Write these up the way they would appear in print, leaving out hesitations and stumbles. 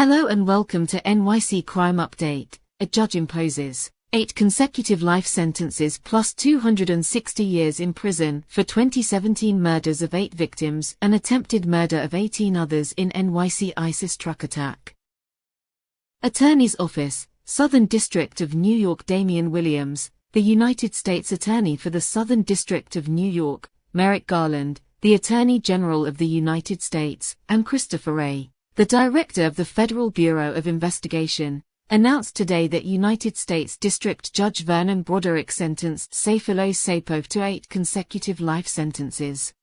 Hello and welcome to NYC Crime Update. A judge imposes 8 consecutive life sentences plus 260 years in prison for 2017 murders of 8 victims and attempted murder of 18 others in NYC ISIS truck attack. Attorney's Office, Southern District of New York. Damian Williams, the United States Attorney for the Southern District of New York, Merrick Garland, the Attorney General of the United States, and Christopher Wray, the Director of the Federal Bureau of Investigation, announced today that United States District Judge Vernon Broderick sentenced Sayfullo Saipov to 8 consecutive life sentences,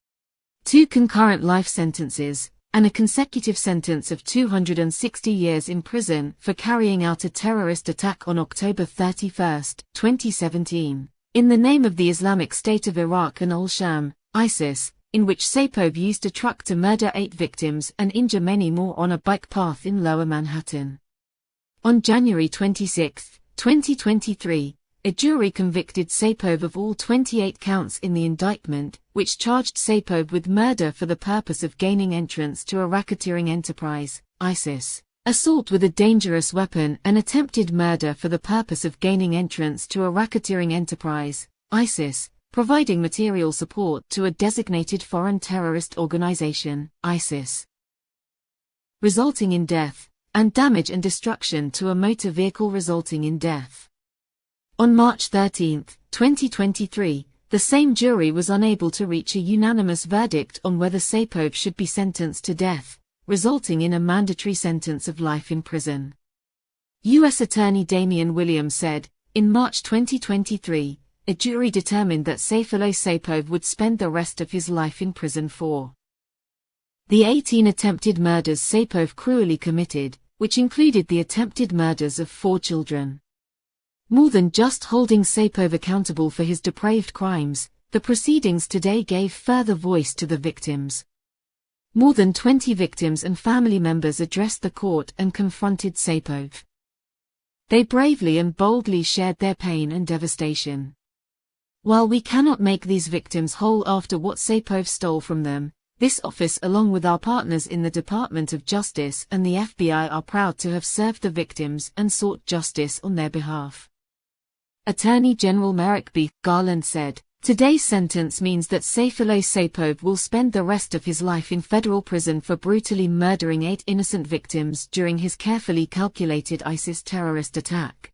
2 concurrent life sentences, and a consecutive sentence of 260 years in prison for carrying out a terrorist attack on October 31, 2017, in the name of the Islamic State of Iraq and al-Sham, ISIS, in which Saipov used a truck to murder 8 victims and injure many more on a bike path in Lower Manhattan. On January 26, 2023, a jury convicted Saipov of all 28 counts in the indictment, which charged Saipov with murder for the purpose of gaining entrance to a racketeering enterprise, ISIS, assault with a dangerous weapon and attempted murder for the purpose of gaining entrance to a racketeering enterprise, ISIS, providing material support to a designated foreign terrorist organization, ISIS, resulting in death, and damage and destruction to a motor vehicle resulting in death. On March 13, 2023, the same jury was unable to reach a unanimous verdict on whether Saipov should be sentenced to death, resulting in a mandatory sentence of life in prison. U.S. Attorney Damian Williams said, in March 2023, a jury determined that Sayfullo Saipov would spend the rest of his life in prison for the 18 attempted murders Saipov cruelly committed, which included the attempted murders of 4 children. More than just holding Saipov accountable for his depraved crimes, the proceedings today gave further voice to the victims. More than 20 victims and family members addressed the court and confronted Saipov. They bravely and boldly shared their pain and devastation. While we cannot make these victims whole after what Saipov stole from them, this office along with our partners in the Department of Justice and the FBI are proud to have served the victims and sought justice on their behalf. Attorney General Merrick B. Garland said, today's sentence means that Sayfullo Saipov will spend the rest of his life in federal prison for brutally murdering 8 innocent victims during his carefully calculated ISIS terrorist attack.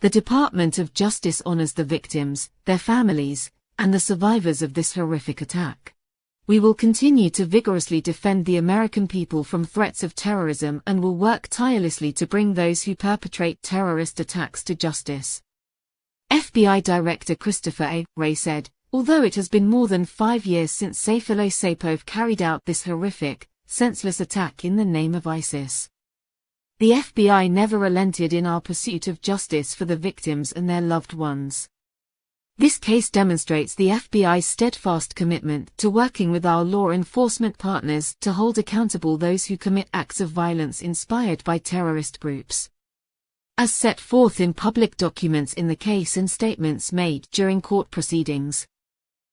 The Department of Justice honors the victims, their families, and the survivors of this horrific attack. We will continue to vigorously defend the American people from threats of terrorism and will work tirelessly to bring those who perpetrate terrorist attacks to justice. FBI Director Christopher A. Wray said, although it has been more than 5 years since Sayfullo Saipov carried out this horrific, senseless attack in the name of ISIS, the FBI never relented in our pursuit of justice for the victims and their loved ones. This case demonstrates the FBI's steadfast commitment to working with our law enforcement partners to hold accountable those who commit acts of violence inspired by terrorist groups, as set forth in public documents in the case and statements made during court proceedings.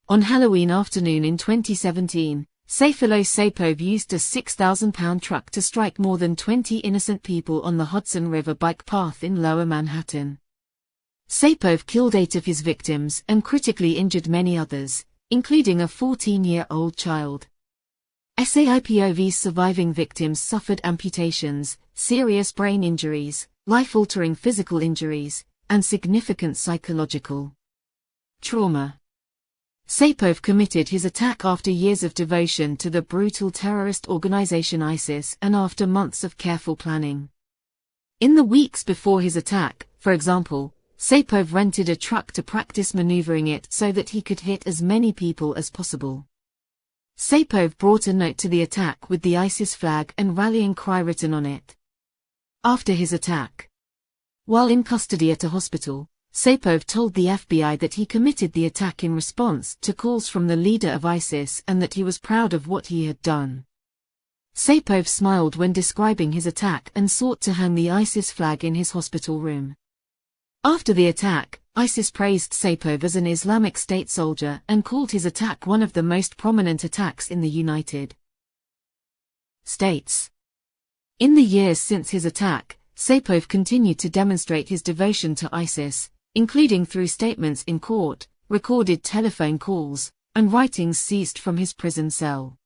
On Halloween afternoon in 2017, Sayfullo Saipov used a 6,000-pound truck to strike more than 20 innocent people on the Hudson River bike path in Lower Manhattan. Saipov killed 8 of his victims and critically injured many others, including a 14-year-old child. Saipov's surviving victims suffered amputations, serious brain injuries, life-altering physical injuries, and significant psychological trauma. Saipov committed his attack after years of devotion to the brutal terrorist organization ISIS and after months of careful planning. In the weeks before his attack, for example, Saipov rented a truck to practice maneuvering it so that he could hit as many people as possible. Saipov brought a note to the attack with the ISIS flag and rallying cry written on it. After his attack, while in custody at a hospital, Saipov told the FBI that he committed the attack in response to calls from the leader of ISIS and that he was proud of what he had done. Saipov smiled when describing his attack and sought to hang the ISIS flag in his hospital room. After the attack, ISIS praised Saipov as an Islamic State soldier and called his attack one of the most prominent attacks in the United States. In the years since his attack, Saipov continued to demonstrate his devotion to ISIS, including through statements in court, recorded telephone calls, and writings seized from his prison cell.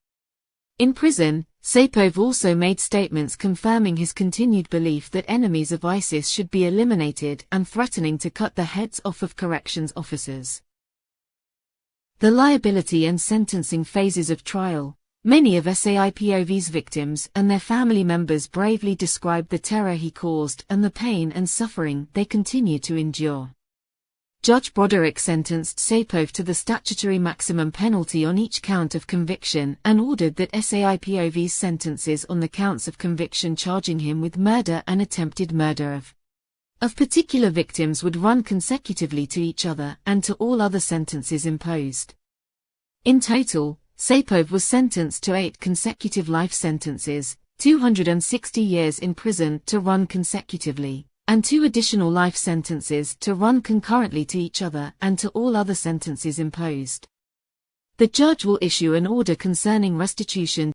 In prison, Saipov also made statements confirming his continued belief that enemies of ISIS should be eliminated and threatening to cut the heads off of corrections officers. The liability and sentencing phases of trial. Many of Saipov's victims and their family members bravely described the terror he caused and the pain and suffering they continue to endure. Judge Broderick sentenced Saipov to the statutory maximum penalty on each count of conviction and ordered that Saipov's sentences on the counts of conviction charging him with murder and attempted murder of particular victims would run consecutively to each other and to all other sentences imposed. In total, Saipov was sentenced to 8 consecutive life sentences, 260 years in prison to run consecutively, and 2 additional life sentences to run concurrently to each other and to all other sentences imposed. The judge will issue an order concerning restitution